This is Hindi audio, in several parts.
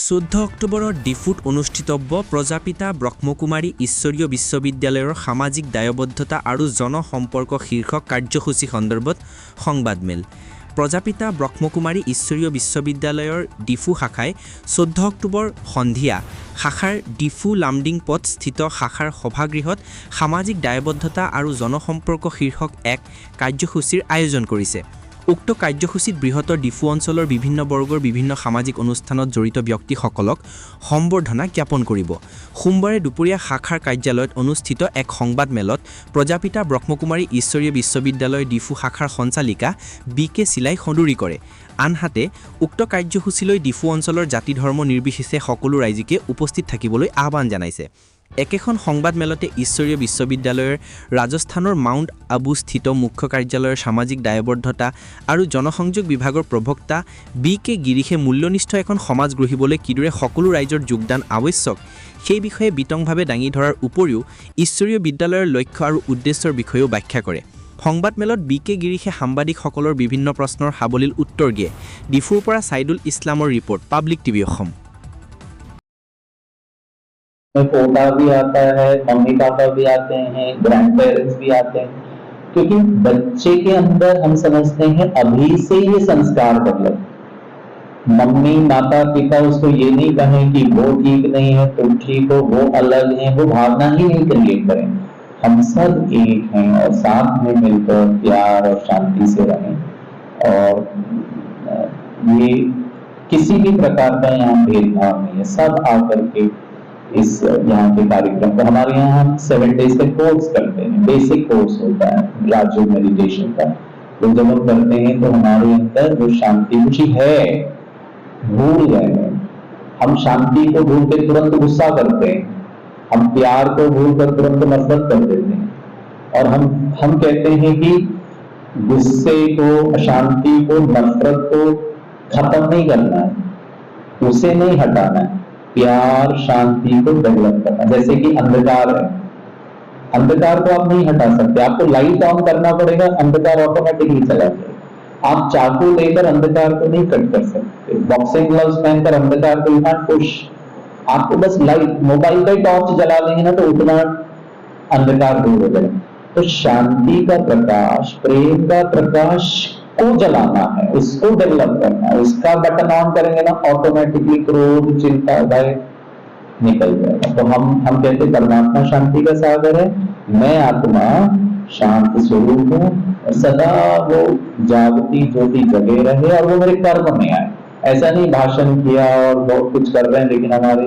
14 অক্টোবৰত ডিফুত অনুষ্ঠিতব্য প্ৰজাপিতা ব্ৰহ্মকুমাৰী ঈশ্বৰীয় বিশ্ববিদ্যালয়ৰ সামাজিক দায়বদ্ধতা আৰু জনসম্পৰ্ক শীৰ্ষক কাৰ্যসূচী সন্দৰ্ভত সংবাদমেল। প্ৰজাপিতা ব্ৰহ্মকুমাৰী ঈশ্বৰীয় বিশ্ববিদ্যালয়ৰ ডিফু শাখাই 14 অক্টোবৰ সন্ধিয়া শাখাৰ ডিফু লামডিং পথ স্থিত শাখাৰ সভাগৃহত সামাজিক দায়বদ্ধতা আৰু জনসম্পৰ্ক শীৰ্ষক এক কাৰ্যসূচীৰ আয়োজন কৰিছে। উক্ত কাৰ্যসূচীত বৃহত্তৰ ডিফু অঞ্চলৰ বিভিন্ন বৰ্গৰ বিভিন্ন সামাজিক অনুষ্ঠানত জড়িত ব্যক্তিসকলক সম্বৰ্ধনা জ্ঞাপন কৰিব। সোমবাৰে দুপৰীয়া শাখাৰ কাৰ্যালয়ত অনুষ্ঠিত এক সংবাদমেলত প্ৰজাপিতা ব্ৰহ্মকুমাৰী ঈশ্বৰীয় বিশ্ববিদ্যালয় ডিফু শাখাৰ সঞ্চালিকা BK চিলাই সদুৰি কৰে। আনহাতে উক্ত কাৰ্যসূচীলৈ ডিফু অঞ্চলৰ জাতি ধৰ্ম নিৰ্বিশেষে সকলো ৰাইজকে উপস্থিত থাকিবলৈ আহ্বান জনাইছে। একেখন সংবাদমেলতে ঈশ্বৰীয় বিশ্ববিদ্যালয়ৰ ৰাজস্থানৰ মাউণ্ট আবু স্থিত মুখ্য কাৰ্যালয়ৰ সামাজিক দায়বদ্ধতা আৰু জনসংযোগ বিভাগৰ প্ৰবক্তা BK গিৰিশে মূল্যনিষ্ঠ এখন সমাজ গঢ়িবলৈ কিদৰে সকলো ৰাইজৰ যোগদান আৱশ্যক সেই বিষয়ে বিতংভাৱে দাঙি ধৰাৰ উপৰিও ঈশ্বৰীয় বিদ্যালয়ৰ লক্ষ্য আৰু উদ্দেশ্যৰ বিষয়েও ব্যাখ্যা কৰে। সংবাদমেলত BK গিৰিশে সাংবাদিকসকলৰ বিভিন্ন প্ৰশ্নৰ সাৱলীল উত্তৰ দিয়ে। ডিফুৰ পৰা সাইদুল ইছলামৰ ৰিপৰ্ট, পাব্লিক টিভি অসম। पोता भी आता है, मम्मी पापा भी आते हैं, ग्रैंड पेरेंट्स भी आते हैं, क्योंकि बच्चे के अंदर हम समझते हैं अभी से ये संस्कार बदले। मम्मी माता पिता उसको ये नहीं कहें कि वो ठीक नहीं है तुम ठीक हो, वो अलग है, वो भावना ही नहीं क्रिएट करें। हम सब एक हैं और साथ में मिलकर प्यार और शांति से रहें। और ये किसी भी प्रकार का यहाँ भेदभाव नहीं है, सब आकर के इस यहाँ के कार्यक्रम को, हमारे यहाँ 7 डेज का कोर्स करते हैं, बेसिक कोर्स होता है राजयोग मेडिटेशन का। तो जब हम करते हैं तो हमारे अंदर जो शांति कुछ है भूल गए हैं। हम शांति को भूल के तुरंत गुस्सा करते हैं, हम प्यार को भूल कर तुरंत नफरत कर देते हैं। और हम कहते हैं कि गुस्से को, अशांति को, नफरत को खत्म नहीं करना है, उसे नहीं हटाना है, प्यार शांति को डेवलप करना। जैसे कि अंधकार है, अंधकार को आप नहीं हटा सकते, आपको लाइट ऑन करना पड़ेगा, अंधकार ऑटोमेटिकली चला जाएगा। आप चाकू लेकर अंधकार को नहीं कट कर सकते, बॉक्सिंग ग्लव्स पहनकर अंधकार को नहीं पुश। आपको बस लाइट, मोबाइल का टॉर्च जला लेंगे ना तो उतना अंधकार दूर हो जाएगा। तो शांति का प्रकाश, प्रेम का प्रकाश को जलाना है, उसको डेवलप करना है। उसका बटन ऑन करेंगे ना ऑटोमेटिकली क्रोध, चिंता, भय निकल जाएगा। तो हम कहते परमात्मा शांति का सागर है, मैं आत्मा शांत स्वरूप हूँ, सदा वो जागती ज्योति जगे रहे और वो मेरे कर्म में आए। ऐसा नहीं भाषण किया और बहुत कुछ कर रहे हैं, लेकिन हमारे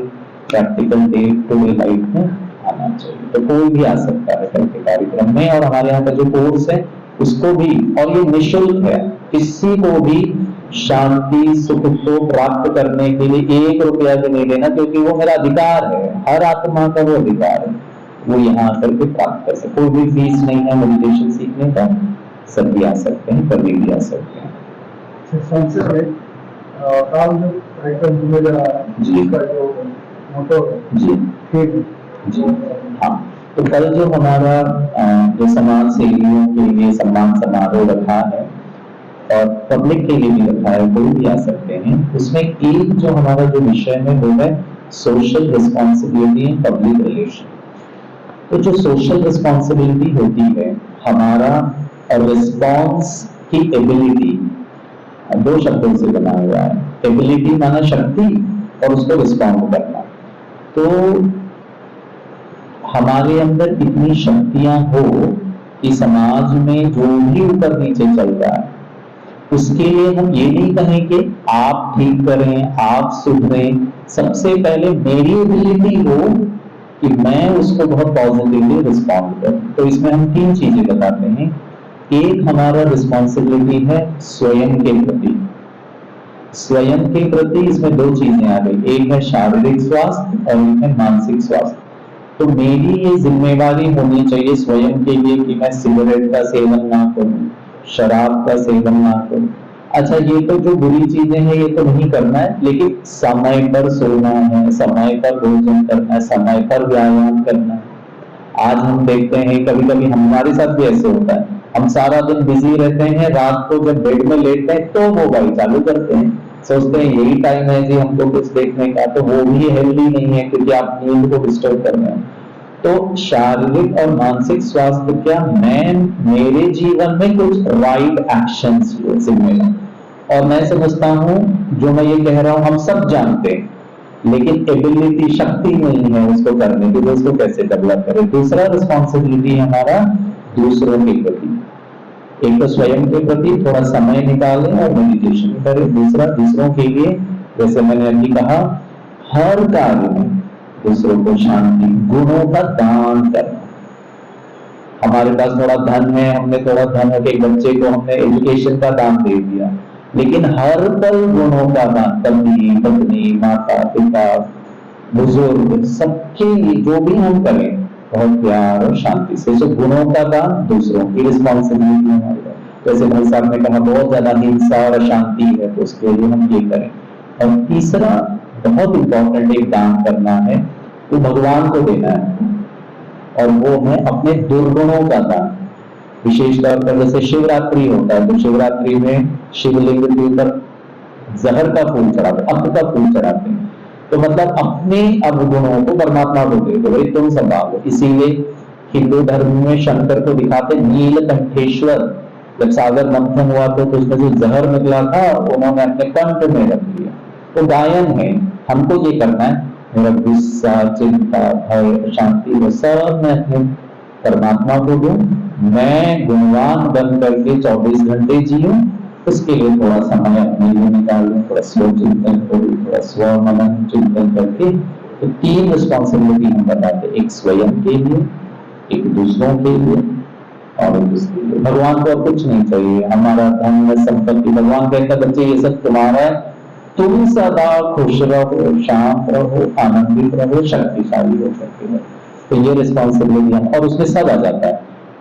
practical day to day life में आना चाहिए। तो कोई भी आ सकता है कल के कार्यक्रम में। और हमारे यहाँ का जो कोर्स है उसको भी, और ये निःशुल्क है, किसी को भी शांति सुख को प्राप्त करने के लिए 1 रुपया भी नहीं देना, क्योंकि वो मेरा अधिकार है, हर आत्मा का वो अधिकार है, वो यहाँ आकर के प्राप्त कर सकते। कोई भी फीस नहीं है मेडिटेशन सीखने का, सब भी आ सकते हैं, कभी भी आ सकते हैं। जी हाँ, तो कल जो हमारा जो समाज सेवियों के लिए सम्मान समारोह रखा है और पब्लिक के लिए भी रखा है, कोई भी आ सकते हैं। उसमें एक जो हमारा जो विषय है वो है social responsibility and public relation. तो जो सोशल रिस्पॉन्सिबिलिटी होती है, हमारा रिस्पॉन्स की एबिलिटी 2 शब्दों से बना हुआ है। एबिलिटी माना शक्ति और उसको रिस्पॉन्ड करना। तो हमारे अंदर इतनी शक्तियां हो कि समाज में जो भी ऊपर नीचे चल रहा है उसके लिए हम ये नहीं कहें कि आप ठीक करें, आप सुधरें। सबसे पहले मेरी एबिलिटी हो कि मैं उसको बहुत पॉजिटिवली रिस्पॉन्ड करूं। तो इसमें हम 3 चीजें बताते हैं। एक हमारा रिस्पॉन्सिबिलिटी है स्वयं के प्रति। स्वयं के प्रति इसमें 2 चीजें आ गई, एक है शारीरिक स्वास्थ्य और एक है मानसिक स्वास्थ्य। तो मेरी ये जिम्मेवारी होनी चाहिए स्वयं के लिए कि मैं सिगरेट का सेवन ना करूं, शराब का सेवन ना करूं। अच्छा, ये तो जो बुरी चीजें हैं ये तो नहीं करना है, लेकिन समय पर सोना है, समय पर भोजन करना है, समय पर व्यायाम करना है। आज हम देखते हैं कभी कभी हमारे साथ भी ऐसे होता है, हम सारा दिन बिजी रहते हैं, रात को जब बेड में लेटते हैं तो मोबाइल चालू करते हैं, सोचते हैं यही टाइम है जी हमको कुछ देखने का, तो वो भी हेल्दी नहीं है क्योंकि आप नींद को डिस्टर्ब कर रहे हैं। तो शारीरिक और मानसिक स्वास्थ्य क्या, मैं मेरे जीवन में कुछ राइट एक्शंस जिम्मेदार, और मैं समझता हूं जो मैं ये कह रहा हूं हम सब जानते हैं, लेकिन एबिलिटी, शक्ति नहीं है उसको करने की, तो उसको कैसे डेवलप करें। दूसरा रिस्पॉन्सिबिलिटी हमारा दूसरों के प्रति, एक तो स्वयं के प्रति थोड़ा समय निकालें और मेडिटेशन करें, दूसरा दूसरों के लिए, जैसे मैंने अभी कहा, हर कार्य में दूसरों को शांति, गुणों का दान करना। हमारे पास थोड़ा धन है, हमने थोड़ा धन है, एक बच्चे को हमने एजुकेशन का दान दे दिया, लेकिन हर पल गुणों का दान, पति पत्नी, माता पिता, बुजुर्ग, सबके लिए जो भी हम करें बहुत प्यार और शांति से, तो गुणों का दान दूसरों की रिस्पॉन्सिबिलिटी हमारी है। जैसे भाई साहब ने कहा बहुत ज्यादा हिंसा और अशांति है, तो उसके लिए हम ये करें। और तीसरा बहुत इंपॉर्टेंट एक दान करना है, वो भगवान को देना है, और वो है अपने दुर्गुणों का दान। विशेष तौर पर जैसे शिवरात्रि होता है, तो शिवरात्रि में शिवलिंग के ऊपर जहर का फूल चढ़ाते, अक का फूल चढ़ाते हैं, तो मतलब अपने अवगुणों को परमात्मा को दे दो, भाई तुम संभालो। इसीलिए हिंदू धर्म में शंकर को दिखाते नीलकंठेश्वर, जब सागर मंथन हुआ तो उसमें जो जहर निकला था उन्होंने अपने कंठ में रख लिया। तो गायन है, हमको ये करना है, मेरा गुस्सा, चिंता, भय, शांति, वो सब मैं अपने परमात्मा को दूं, मैं गुणवान बन करके 24 घंटे जीऊं, उसके लिए थोड़ा समय अपने लिए निकाल लूं, थोड़ा स्व चिंतन करूं, थोड़ा स्व मनन चिंतन करके। तो 3 रिस्पॉन्सिबिलिटी हम बताते, एक स्वयं के लिए, एक दूसरों के लिए और एक उसके लिए। भगवान को कुछ नहीं चाहिए, हमारा धन संपत्ति, भगवान कहता बच्चे ये सब तुम्हारा है, तुम सदा खुश रहो, शांत रहो, आनंदित रहो, शक्तिशाली हो सकते हो। तो ये रिस्पॉन्सिबिलिटी है, और उसमें सब आ जाता है,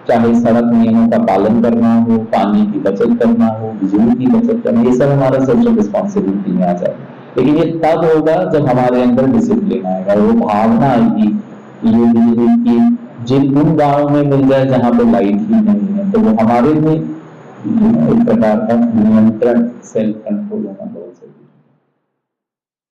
चाहे सड़क नियमों का पालन करना हो, पानी की बचत करना हो, बिजली की बचत करना, ये सब हमारा सोशल रिस्पॉन्सिबिलिटी में आ जाए। लेकिन ये तब होगा जब हमारे अंदर डिसिप्लिन आएगा, वो भावना आएगी ये बिजली की जिन उन गाँव में मिल जाए जहाँ पे लाइट ही नहीं है, तो वो हमारे में एक प्रकार का नियंत्रण, सेल्फ कंट्रोल होना बहुत जरूरी है।